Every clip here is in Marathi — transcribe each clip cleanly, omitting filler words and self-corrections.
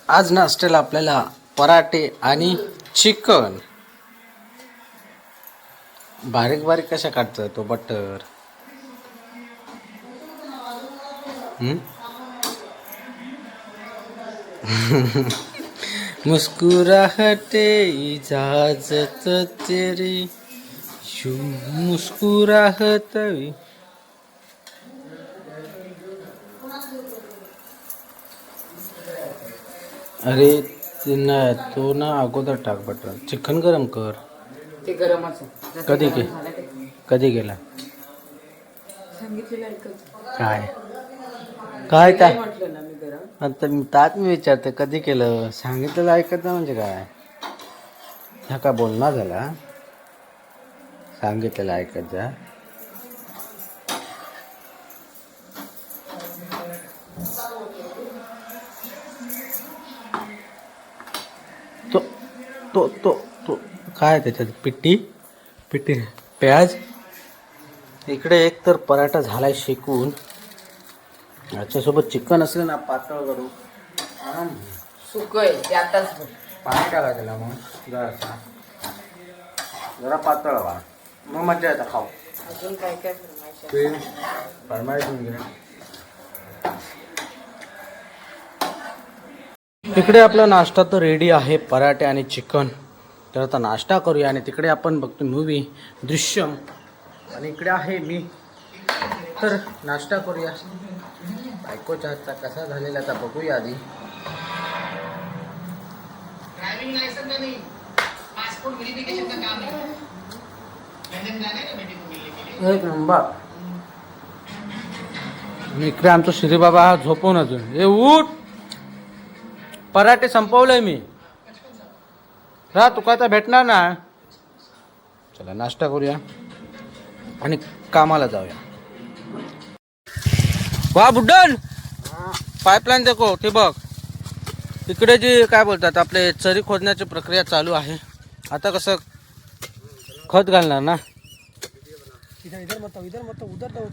आज नाश्त्याला आपल्याला पराठे आणि चिकन. बारीक बारीक कशा काटतोय तो बटर. मुस्कुराहटे इजाजत तेरी मुस्कुराहट. अरे तो ना अगोदर टाक बटर. चिकन गरम कर. ते गरमच कधी गेला काय काय काय म्हटलं ना मी गरम. आता तात मी विचारते कधी केलं. सांगितलेलं ऐकत नाही म्हणजे काय. हा का बोलणार झाला. सांगितलेलं ऐकत जा. तो तो तो तो काय त्याच्यात पिट्टी प्याज. इकडे एक तर पराठा झालाय शेकून. याच्यासोबत चिकन असलं ना पातळ करू. सुकय ते आताच पाणी टाका त्याला. मग जरा पातळ व्हा मग मजा येतं खाऊ. अजून काय काय फरमाईश आहे? फरमाईश घे. इकडे आपला नाश्ता तर रेडी आहे. पराठे आणि चिकन. तर आता नाश्ता करूया. आणि तिकडे आपण बघतो मूवी दृश्यम. आणि इकडे आहे मी. तर नाश्ता करूया. बायकोच्या हातचा कसा झालेला आता बघूया आधी. ड्राइविंग लाइसेंस का नहीं, पासपोर्ट वेरिफिकेशन का काम है। लंदन जाना है ना बेटे को मिलने के लिए। एक नंबर. आणि इकडे आमचा श्रीबाबा हा झोपून अजून. हे उठ. पराठे संपवलंय मी. हा तू काय तर भेटणार ना. चला नाश्ता करूया आणि कामाला जाऊया. वा बुड्डन पाईपलाईन देखो ते बघ. इकडे जी काय बोलतात आपले चरी खोदण्याची प्रक्रिया चालू आहे. आता कसं खत घालणार ना.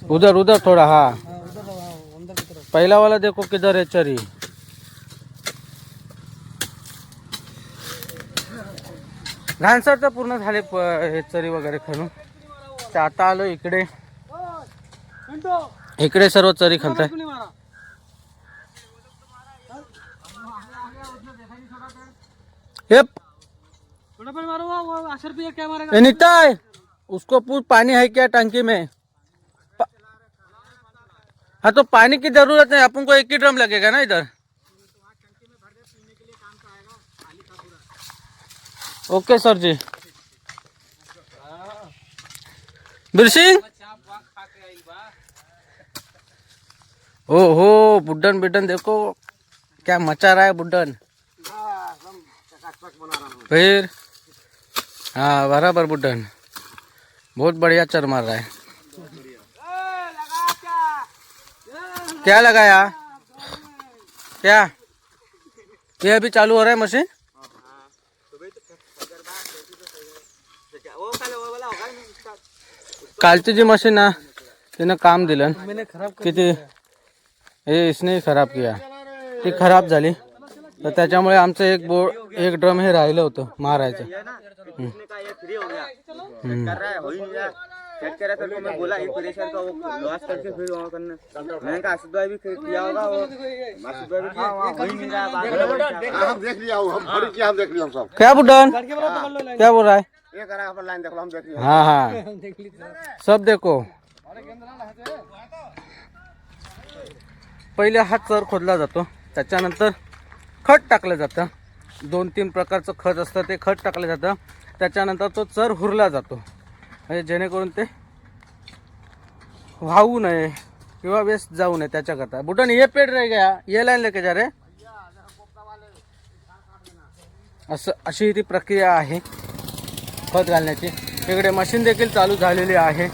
उधर उधर थोड़ा. हा पहिला वाला देखो किधर है चरी. घाणसर तर पूर्ण झाले हे चरी वगैरे खणून. ते आता आलो इकडे. इकडे सर्व चरी खणताय. निकताय उसको पूछ पानी है क्या टंकी में. हाँ तो पानी की जरूरत नहीं. अपन को एक ही ड्रम लगेगा ना इधर. ओके सर जी. बिरसिंग ओ हो बुड्डन बिड्डन देखो क्या मचा रहा है बुड्डन. फिर हाँ बराबर बुड्डन बहुत बढ़िया चर मार रहा है. क्या लगाया क्या. ये अभी चालू हो रहा है मशीन. कालची जी मशीन ना तिनं काम दिलं किती. हे इसने खराब किया. ती खराब झाली तर त्याच्यामुळे आमचं एक ड्रम हे राहिलं होतं मारायचं. क्या बुड्ढन क्या बोल रहा है. हाँ हाँ सब देखो. पहिले हा चर खोदला जातो. त्याच्यानंतर खत टाकलं जातं. 2-3 प्रकारचं खत असतं ते खत टाकलं जातं. त्याच्यानंतर तो चर हुरला जातो म्हणजे जेणेकरून ते वाहू नये किंवा वेस्ट जाऊ नये त्याच्याकरता. बुटन ये पेड़ रह गया ये लाइन लेके जा रे. अशी ती प्रक्रिया आहे खत घालण्याची. इकडे मशीन देखील चालू झालेली आहे.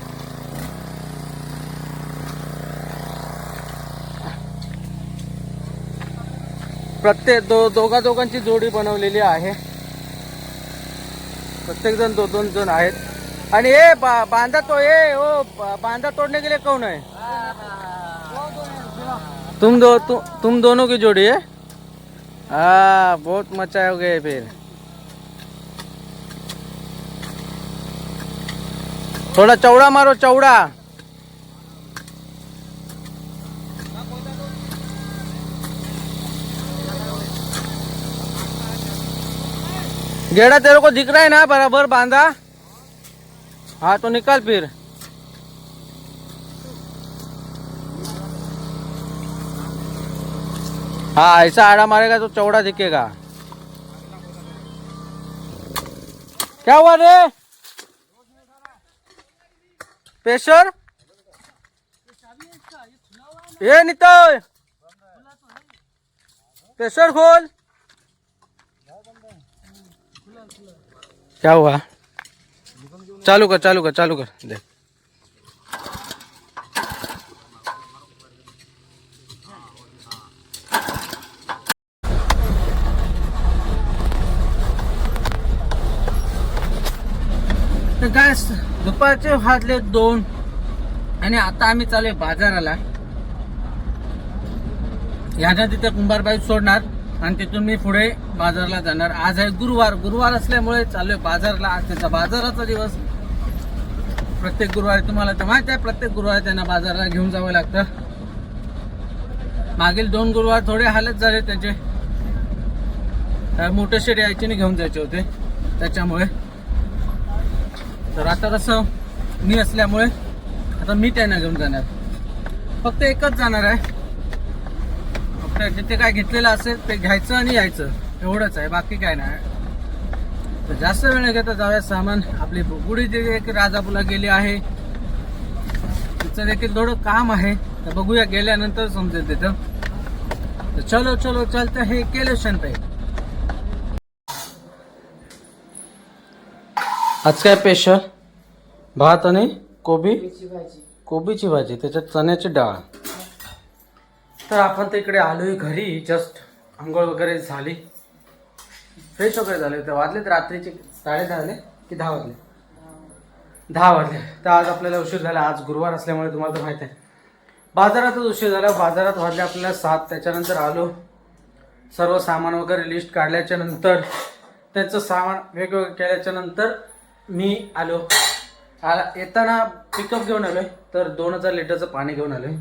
प्रत्येक दोघांची जोडी बनवलेली आहे. प्रत्येक जण 2-2 जण आहेत. आणि ये बांधा तो ये ओ बांधा तोड़ने के लिए कौन है. तुम दोनों की जोड़ी है। हाँ बहुत मचाओगे फिर। थोड़ा चौड़ा मारो, चौड़ा। गेड़ा तेरे को दिख रहा है ना बराबर बांधा? हाँ तो निकाल फिर। हाँ ऐसा आड़ा मारेगा तो चौड़ा दिखेगा। क्या हुआ रे पेशर? ये नितो प्रेशर खोल। क्या हुआ? चालू कर, चालू कर, चालू कर। देख तर काय दुपारचे वाजले 2 आणि आता आम्ही चालू आहे बाजाराला. याच्या तिथे कुंभारबाई सोडणार आणि तिथून मी पुढे बाजारला जाणार. आज आहे गुरुवार. गुरुवार असल्यामुळे चालू आहे बाजारला. आज त्याचा बाजाराचा दिवस. प्रत्येक गुरुवारी तुम्हाला तर माहिती आहे, प्रत्येक गुरुवारी त्यांना बाजारला घेऊन जावं लागतं. मागील 2 गुरुवार थोडे हालत झाले त्याचे. मोठे शेड यायचे नाही, घेऊन जायचे होते त्याच्यामुळे. तर आता कसं मी असल्यामुळे आता मी त्यांना घेऊन जाणार. फक्त एकच जाणार आहे. फक्त जिथे काय घेतलेलं असेल ते घ्यायचं आणि यायचं, एवढंच आहे. बाकी काय नाही. तर जास्त वेळ न घेता जाऊया. सामान आपली बुगुडी जे एक राजापूरला गेली आहे, तिचं देखील थोडं काम आहे. तर बघूया गेल्यानंतर समजेल तिथं. तर चलो चलो चलते हे केलेशन पे. आज काय स्पेशल? भात आणि कोबीची भाजी. कोबीची भाजी, त्याच्यात चण्याची डाळ. तर आपण तर इकडे आलोय घरी. जस्ट आंघोळ वगैरे झाली, फ्रेश वगैरे झाले. तर वाजलेत रात्रीचे 10:30 झाले की 10 वाजले? 10 वाजले. तर आज आपल्याला उशीर झाला. आज गुरुवार असल्यामुळे तुम्हाला तर माहिती आहे बाजारातच उशीर झाला. बाजारात वाजले आपल्याला 7. त्याच्यानंतर आलो, सर्व सामान वगैरे लिस्ट काढल्याच्या नंतर त्याचं सामान वेगवेगळं केल्याच्या नंतर मी आलो. येताना पिकअप घेऊन आलोय. तर 2000 लिटरचं पाणी घेऊन आलोय.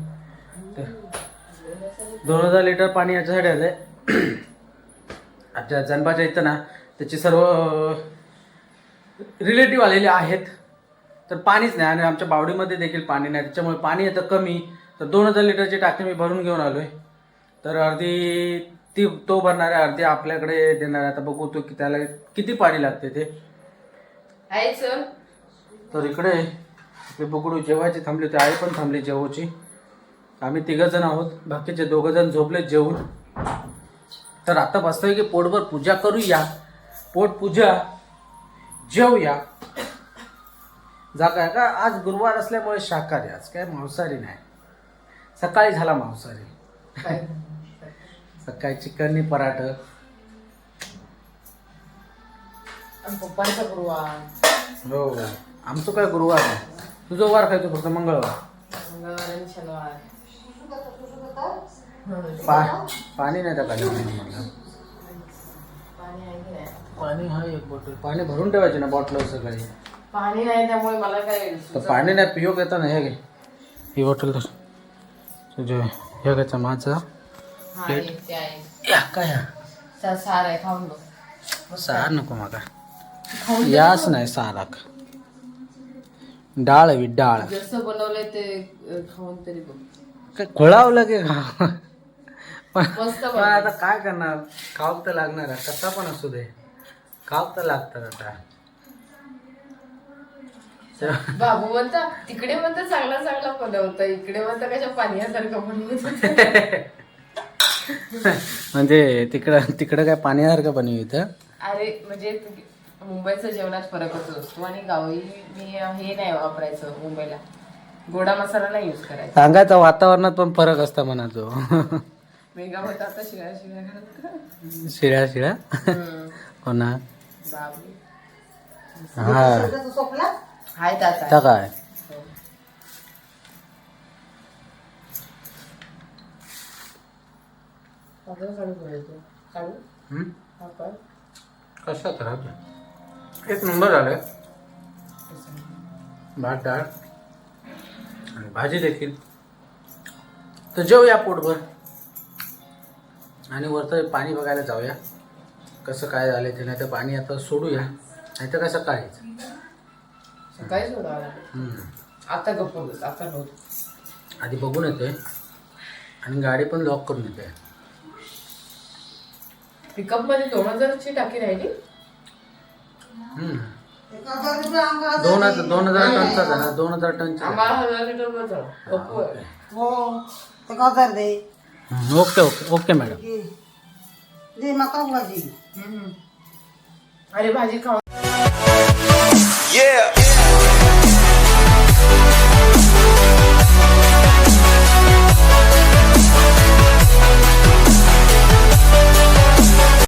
तर 2000 लिटर पाणी याच्यासाठी आलंय. अच्छा जनबाच्या इथं ना त्याचे सर्व रिलेटिव्ह आलेले आहेत. तर पाणीच नाही आणि आमच्या बावडीमध्ये देखील पाणी नाही, त्याच्यामुळे पाणी येतं कमी. तर 2000 लिटरची टाकी मी भरून घेऊन आलोय. तर अर्धी तो भरणार आहे, अर्धी आपल्याकडे देणार आहे. आता बघू तो की त्याला किती पाणी लागते ते. तर इकडे आपले बुगडू जेवायची थांबली होती, आई पण थांबली जेवायची. आम्ही 3 जण आहोत, बाकीचे 2 जण झोपले जेवून. तर आता बसतोय की पोटभर पूजा करूया. पोट पूजा, जेवूया. जा काय का आज गुरुवार असल्यामुळे शाकाहारी, आज काय मांसाहारी नाही. सकाळी झाला मांसाहारी. सकाळी चिकननी पराठ. पप्पांचा गुरुवार. हो आमचं काय गुरुवार नाही. तुझं वार खायचो फक्त मंगळवार. मंगळवार आणि शनिवार. पाणी नाही टाकायला मला. पाणी आहे की नाही? पाणी हा एक बॉटल. पाणी भरून ठेवायचे ना बॉटल सकाळी. पाणी नाही त्यामुळे मला काय तर पाणी नाही पियो घेता ना. हे घे ही बॉटल. तर तुझे हे घ्यायचं माझा प्लेट. ते आहे. या काय सार आहे, खाऊन बघ. सार नको मागा. यास नाही साराक. डाळ हवी डाळ. जसं बनवलंय ते खाऊन तरी बघ. काय खोळावलं की खा. मस्त पण आता काय करणार, खाऊ तर लागणार आहे. कसा पण असू दे खाऊ तर लागतात आता. बाबू म्हणता तिकडे म्हणता चांगला चांगला बनवतं, इकडे म्हणता कशा पाण्यासारखं बनवत. म्हणजे तिकडं काय पाण्यासारखं बनवू इथं. अरे म्हणजे मुंबईचं जेवणात फरक असतो आणि गावी मी हे नाही वापरायचं. मुंबईला गोडा मसाला नाही यूज करायचा. सांगायचं वातावरणात पण फरक असता म्हणा तो. मेगा होता आता शिळ्या शिळ्या घालत. शिळ्या शिळ्या कोणा बाबू हा हाय त्याचा त्या काय. आता काढू करायचं काढू हम्म? आपण कसा खराब आहे? एक नंबर झालाय. भात डाळ आणि भाजी देखील. तर जेवूया पोटभर आणि वरतं पाणी बघायला जाऊया कसं काय झालं ते. नाही तर पाणी आता सोडूया, नाही तर कसं काढायचं. सकाळी सोडावं लागेल. आता गप्प बस, आता नव्हतं. आधी बघून येते आणि गाडी पण लॉक करून येते. पिकअप मध्ये 2000ची टाकी राहिली. 2000 टनचा झाला. 2000 टनचा. आम्हाला 1000 लिटर बस गप्प आहे. हो ते का तर दे ओके ओके ओके मॅडम. दे मका भाजी अरे भाजी खाऊ. Yeah.